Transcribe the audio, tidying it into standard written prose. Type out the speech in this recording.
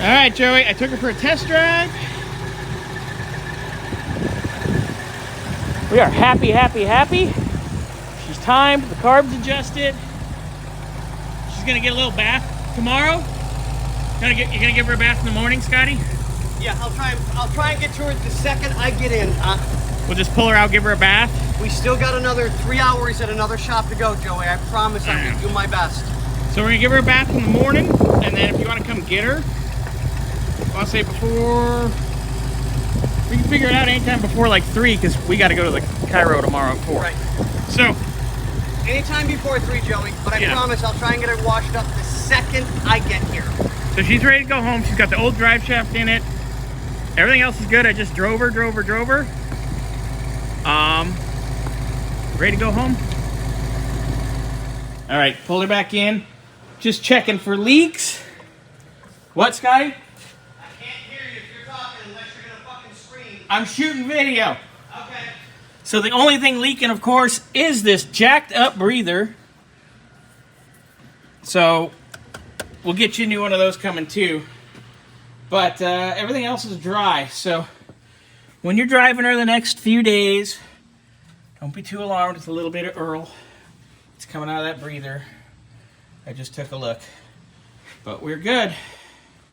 All right, Joey, I took her for a test drive. We are happy, happy, happy. She's timed, the carb's adjusted. She's gonna get a little bath tomorrow. You're gonna give her a bath in the morning, Scotty? Yeah, I'll try and get to her the second I get in. We'll just pull her out, give her a bath. We still got another 3 hours at another shop to go, Joey. I promise I will do my best. So we're gonna give her a bath in the morning, and then if you want to come get her, I'll say before. We can figure it out anytime before like 3, because we got to go to the Cairo tomorrow at 4. Right. So. Anytime before 3, Joey. But I promise I'll try and get her washed up the second I get here. So she's ready to go home. She's got the old drive shaft in it. Everything else is good. I just drove her. Ready to go home. All right, pulled her back in. Just checking for leaks. What, Scotty? I can't hear you if you're talking unless you're gonna fucking scream. I'm shooting video. Okay. So the only thing leaking, of course, is this jacked up breather. So we'll get you a new one of those coming too. But everything else is dry. So when you're driving her the next few days, don't be too alarmed. It's a little bit of Earl. It's coming out of that breather. I just took a look. But we're good.